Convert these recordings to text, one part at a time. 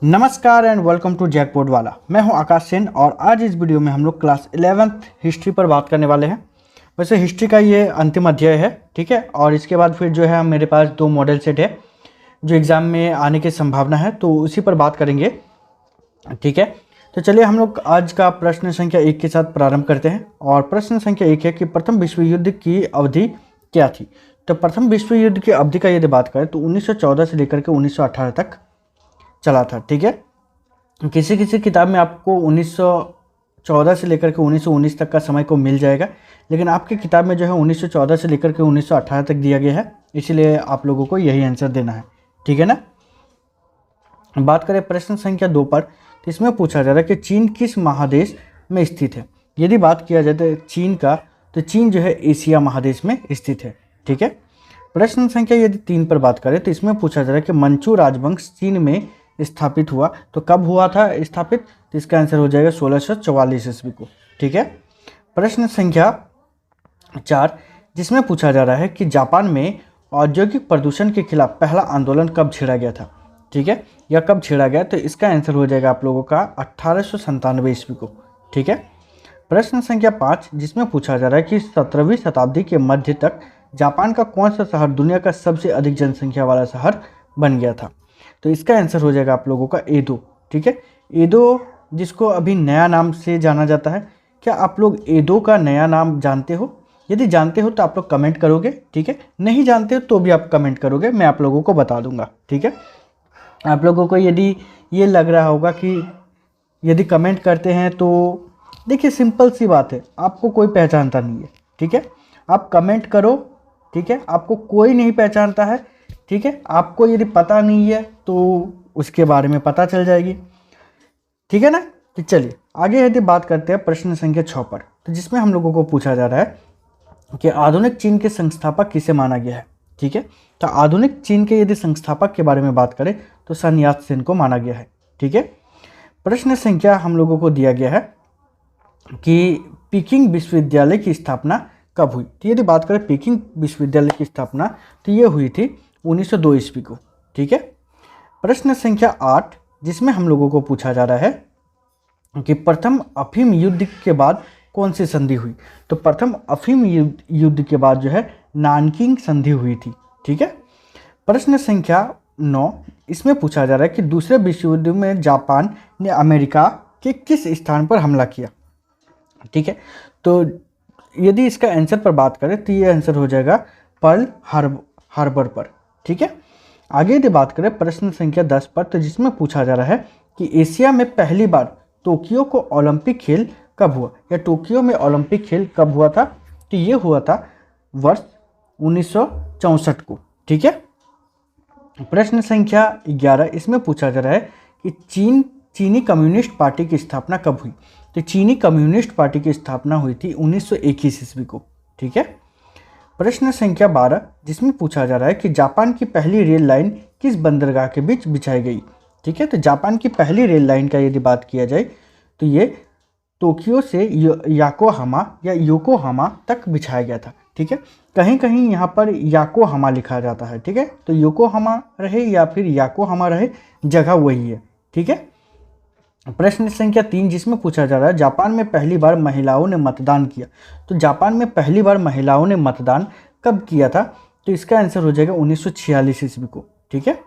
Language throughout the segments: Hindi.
नमस्कार एंड वेलकम टू जैकपॉट वाला। मैं हूं आकाश सेन और आज इस वीडियो में हम लोग क्लास 11th हिस्ट्री पर बात करने वाले हैं। वैसे हिस्ट्री का ये अंतिम अध्याय है, ठीक है। और इसके बाद फिर जो है मेरे पास 2 मॉडल सेट है जो एग्ज़ाम में आने की संभावना है, तो उसी पर बात करेंगे, ठीक है। तो चलिए हम लोग आज का प्रश्न संख्या 1 के साथ प्रारंभ करते हैं। और प्रश्न संख्या 1 है कि प्रथम विश्व युद्ध की अवधि क्या थी। तो प्रथम विश्व युद्ध की अवधि का यदि बात करें तो 1914 से लेकर के 1918 तक चला था, ठीक है। किसी किसी किताब में आपको 1914 से लेकर के 1919 तक का समय को मिल जाएगा, लेकिन आपकी किताब में जो है 1914 से लेकर के 1918 तक दिया गया है, इसीलिए आप लोगों को यही आंसर देना है, ठीक है ना। बात करें प्रश्न संख्या 2 पर, तो इसमें पूछा जा रहा है कि चीन किस महादेश में स्थित है। यदि बात किया जाए तो चीन का, तो चीन जो है एशिया महादेश में स्थित है, ठीक है। प्रश्न संख्या यदि 3 पर बात करें तो इसमें पूछा जा रहा है कि मंचू राजवंश चीन में स्थापित हुआ, तो कब हुआ था स्थापित, तो इसका आंसर हो जाएगा 1644 ईस्वी को, ठीक है। प्रश्न संख्या 4 जिसमें पूछा जा रहा है कि जापान में औद्योगिक प्रदूषण के खिलाफ पहला आंदोलन कब छेड़ा गया था, ठीक है, या कब छेड़ा गया, तो इसका आंसर हो जाएगा आप लोगों का 1897 ईस्वी को, ठीक है। प्रश्न संख्या 5 जिसमें पूछा जा रहा है कि 17वीं शताब्दी के मध्य तक जापान का कौन सा शहर दुनिया का सबसे अधिक जनसंख्या वाला शहर बन गया था, तो इसका आंसर हो जाएगा आप लोगों का एदो, ठीक है। एदो जिसको अभी नया नाम से जाना जाता है। क्या आप लोग एदो का नया नाम जानते हो? यदि जानते हो तो आप लोग कमेंट करोगे, ठीक है। नहीं जानते हो तो भी आप कमेंट करोगे, मैं आप लोगों को बता दूंगा, ठीक है। आप लोगों को यदि ये लग रहा होगा कि यदि कमेंट करते हैं तो देखिए सिंपल सी बात है, आपको कोई पहचानता नहीं है, ठीक है। आप कमेंट करो, ठीक है, आपको कोई नहीं पहचानता है, ठीक है। आपको यदि पता नहीं है तो उसके बारे में पता चल जाएगी, ठीक है ना। तो चलिए आगे यदि बात करते हैं प्रश्न संख्या 6 पर, तो जिसमें हम लोगों को पूछा जा रहा है कि आधुनिक चीन के संस्थापक किसे माना गया है, ठीक है। तो आधुनिक चीन के यदि संस्थापक के बारे में बात करें तो सन यात सेन को माना गया है, ठीक है। प्रश्न संख्या हम लोगों को दिया गया है कि पीकिंग विश्वविद्यालय की स्थापना कब हुई। तो यदि बात करें पीकिंग विश्वविद्यालय की स्थापना, तो ये हुई थी 1902 ईस्वी को, ठीक है। प्रश्न संख्या 8 जिसमें हम लोगों को पूछा जा रहा है कि प्रथम अफीम युद्ध के बाद कौन सी संधि हुई। तो प्रथम अफीम युद्ध के बाद जो है नानकिंग संधि हुई थी, ठीक है। प्रश्न संख्या 9 इसमें पूछा जा रहा है कि दूसरे विश्व युद्ध में जापान ने अमेरिका के किस स्थान पर हमला किया, ठीक है। तो यदि इसका आंसर पर बात करें तो ये आंसर हो जाएगा पर्ल हार्बर पर, ठीक है। आगे यदि बात करें प्रश्न संख्या 10 पर, तो जिसमें पूछा जा रहा है कि एशिया में पहली बार टोक्यो को ओलंपिक खेल कब हुआ, या टोक्यो में ओलंपिक खेल कब हुआ था, तो ये हुआ था वर्ष 1964 को, ठीक है। प्रश्न संख्या 11 इसमें पूछा जा रहा है कि चीनी कम्युनिस्ट पार्टी की स्थापना कब हुई। तो चीनी कम्युनिस्ट पार्टी की स्थापना हुई थी 1921 ईस्वी को, ठीक है। प्रश्न संख्या 12 जिसमें पूछा जा रहा है कि जापान की पहली रेल लाइन किस बंदरगाह के बीच बिछाई गई, ठीक है। तो जापान की पहली रेल लाइन का यदि बात किया जाए तो ये टोक्यो से याकोहामा या योकोहामा तक बिछाया गया था, ठीक है। कहीं कहीं यहाँ पर याकोहामा लिखा जाता है, ठीक है। तो योकोहामा रहे या फिर याकोहामा रहे, जगह वही है, ठीक है। प्रश्न संख्या 3 जिसमें पूछा जा रहा है जापान में पहली बार महिलाओं ने मतदान किया। तो जापान में पहली बार महिलाओं ने मतदान कब किया था, तो इसका आंसर हो जाएगा 1946 ईस्वी को, ठीक है।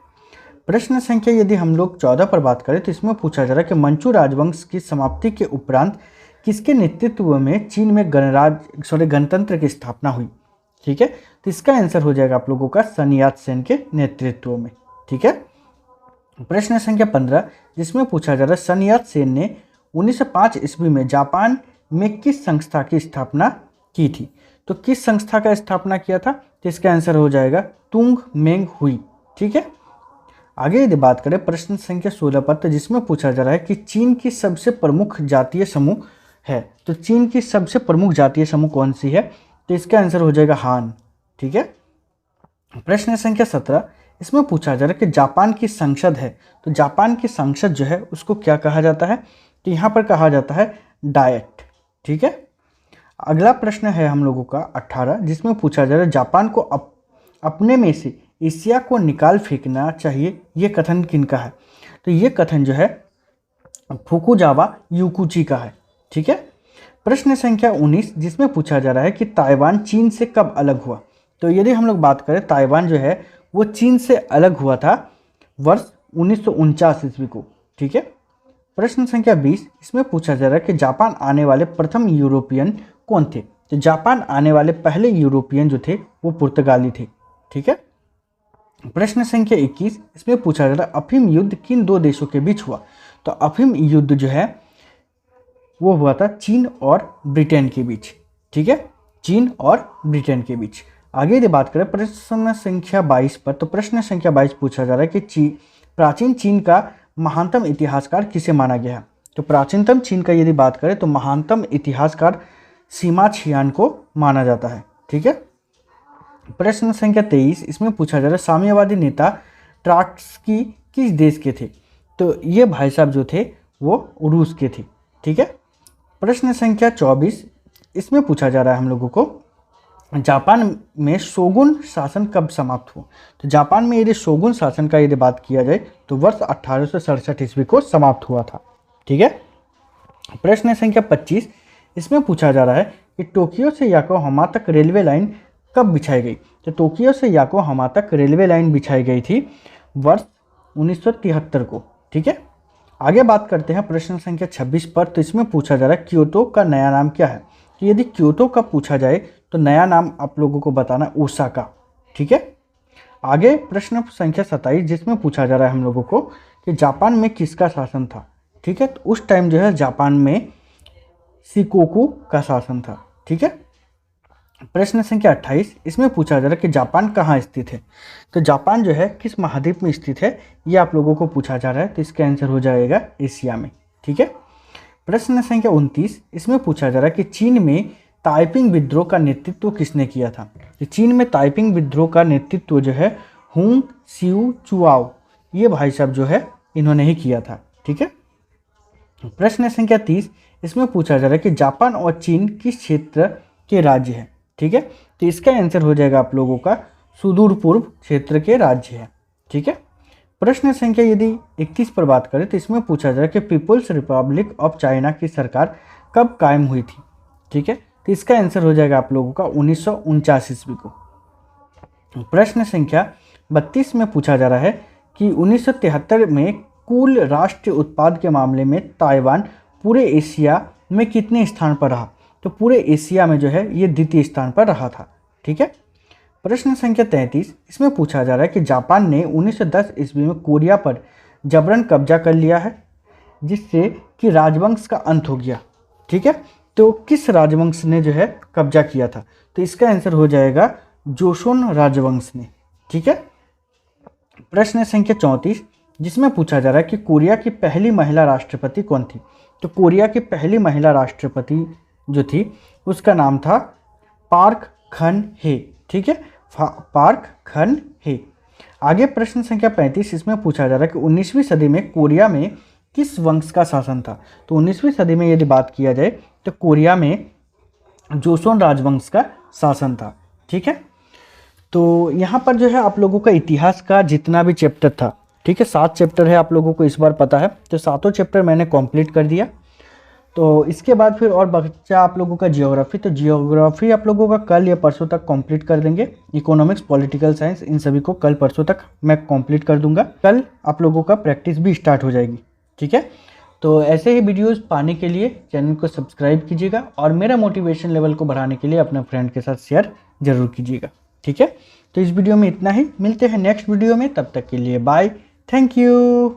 प्रश्न संख्या यदि हम लोग 14 पर बात करें तो इसमें पूछा जा रहा है कि मंचू राजवंश की समाप्ति के उपरांत किसके नेतृत्व में चीन में गणतंत्र की स्थापना हुई, ठीक है। तो इसका आंसर हो जाएगा आप लोगों का सन यात सेन के नेतृत्व में, ठीक है। प्रश्न संख्या 15 जिसमें पूछा जा रहा है सन यात सेन ने 1905 ईस्वी में जापान में किस संस्था की स्थापना की थी। तो किस संस्था का स्थापना किया था, तो इसका आंसर हो जाएगा तुंग मेंग हुई, ठीक है। आगे यदि बात करें प्रश्न संख्या 16 पर, तो जिसमें पूछा जा रहा है कि चीन की सबसे प्रमुख जातीय समूह है। तो चीन की सबसे प्रमुख जातीय समूह कौन सी है, तो इसका आंसर हो जाएगा हान, ठीक है। प्रश्न संख्या 17 इसमें पूछा जा रहा है कि जापान की संसद है। तो जापान की संसद जो है उसको क्या कहा जाता है, तो यहाँ पर कहा जाता है डायट, ठीक है। अगला प्रश्न है हम लोगों का 18 जिसमें पूछा जा रहा है जापान को अपने में से एशिया को निकाल फेंकना चाहिए, ये कथन किनका है। तो ये कथन जो है फुकुजावा युकुची का है। ठीक है। प्रश्न संख्या 19 जिसमें पूछा जा रहा है कि ताइवान चीन से कब अलग हुआ। तो यदि हम लोग बात करें, ताइवान जो है वो चीन से अलग हुआ था वर्ष 1949 ईस्वी को। ठीक है। प्रश्न संख्या 20 इसमें पूछा जा रहा है कि जापान आने वाले प्रथम यूरोपियन कौन थे। तो जापान आने वाले पहले यूरोपियन जो थे वो पुर्तगाली थे। ठीक है। प्रश्न संख्या 21 इसमें पूछा जा रहा है अफीम युद्ध किन दो देशों के बीच हुआ। तो अफीम युद्ध जो है वो हुआ था चीन और ब्रिटेन के बीच। ठीक है। चीन और ब्रिटेन के बीच। आगे यदि बात करें प्रश्न संख्या 22 पर, तो प्रश्न संख्या 22 पूछा जा रहा है कि प्राचीन चीन का महानतम इतिहासकार किसे माना गया है। तो प्राचीनतम चीन का यदि बात करें तो महानतम इतिहासकार सीमा छियान को माना जाता है। ठीक है। प्रश्न संख्या 23 इसमें पूछा जा रहा है साम्यवादी नेता ट्रॉट्स्की किस देश के थे। तो ये भाई साहब जो थे वो रूस के थे। ठीक है। प्रश्न संख्या 24 इसमें पूछा जा रहा है हम लोगों को जापान में शोगुन शासन कब समाप्त हुआ। तो जापान में यदि शोगुन शासन का यदि बात किया जाए तो वर्ष 1867 ईस्वी को समाप्त हुआ था। ठीक है। प्रश्न संख्या 25 इसमें पूछा जा रहा है कि टोक्यो से योकोहामा तक रेलवे लाइन कब बिछाई गई। तो टोक्यो से योकोहामा तक रेलवे लाइन बिछाई गई थी वर्ष 1973 को। ठीक है। आगे बात करते हैं प्रश्न संख्या 26 पर। तो इसमें पूछा जा रहा है क्योटो का नया नाम क्या है। तो यदि क्योटो का पूछा जाए तो नया नाम आप लोगों को बताना ओसाका। ठीक है। आगे प्रश्न संख्या 27 जिसमें पूछा जा रहा है हम लोगों को कि जापान में किसका शासन था। ठीक है। तो उस टाइम जो है जापान में शिकोकू का शासन था। ठीक है। प्रश्न संख्या 28 इसमें पूछा जा रहा है कि जापान कहाँ स्थित है। तो जापान जो है किस महाद्वीप में स्थित है ये आप लोगों को पूछा जा रहा है। तो इसका आंसर हो जाएगा एशिया में। ठीक है। प्रश्न संख्या 29 इसमें पूछा जा रहा है कि चीन में ताइपिंग विद्रोह का नेतृत्व किसने किया था। तो चीन में ताइपिंग विद्रोह का नेतृत्व जो है हुंग सिउ चुआओ ये भाई साहब जो है इन्होंने ही किया था। ठीक है। प्रश्न संख्या 30 इसमें पूछा जा रहा है कि जापान और चीन किस क्षेत्र के राज्य है। ठीक है। तो इसका आंसर हो जाएगा आप लोगों का सुदूर पूर्व क्षेत्र के राज्य है। ठीक है। प्रश्न संख्या यदि 31 पर बात करें तो इसमें पूछा जा रहा है कि पीपुल्स रिपब्लिक ऑफ चाइना की सरकार कब कायम हुई थी। ठीक है। तो इसका आंसर हो जाएगा आप लोगों का 1949 ईस्वी को। प्रश्न संख्या 32 में पूछा जा रहा है कि 1973 में कुल राष्ट्रीय उत्पाद के मामले में ताइवान पूरे एशिया में कितने स्थान पर रहा। तो पूरे एशिया में जो है ये द्वितीय स्थान पर रहा था। ठीक है। प्रश्न संख्या 33 इसमें पूछा जा रहा है कि जापान ने 1910 ईस्वी में कोरिया पर जबरन कब्जा कर लिया है जिससे कि राजवंश का अंत हो गया। ठीक है। तो किस राजवंश ने जो है कब्जा किया था। तो इसका आंसर हो जाएगा जोशोन राजवंश ने। ठीक है। प्रश्न संख्या 34 जिसमें पूछा जा रहा है कि कोरिया की पहली महिला राष्ट्रपति कौन थी। तो कोरिया की पहली महिला राष्ट्रपति जो थी उसका नाम था पार्क खन हे। ठीक है। पार्क खन हे। आगे प्रश्न संख्या 35 इसमें पूछा जा रहा है कि 19वीं सदी में कोरिया में किस वंश का शासन था। तो 19वीं सदी में यदि बात किया जाए तो कोरिया में जोसोन राजवंश का शासन था। ठीक है। तो यहाँ पर जो है आप लोगों का इतिहास का जितना भी चैप्टर था, ठीक है, 7 चैप्टर है, आप लोगों को इस बार पता है, तो 7 चैप्टर मैंने कंप्लीट कर दिया। तो इसके बाद फिर और बचा आप लोगों का जियोग्राफी। तो जियोग्राफी आप लोगों का कल या परसों तक कंप्लीट कर देंगे। इकोनॉमिक्स, पॉलिटिकल साइंस, इन सभी को कल परसों तक मैं कंप्लीट कर दूंगा। कल आप लोगों का प्रैक्टिस भी स्टार्ट हो जाएगी। ठीक है। तो ऐसे ही वीडियोस पाने के लिए चैनल को सब्सक्राइब कीजिएगा और मेरा मोटिवेशन लेवल को बढ़ाने के लिए अपने फ्रेंड के साथ शेयर जरूर कीजिएगा। ठीक है। तो इस वीडियो में इतना ही, मिलते हैं नेक्स्ट वीडियो में, तब तक के लिए बाय, थैंक यू।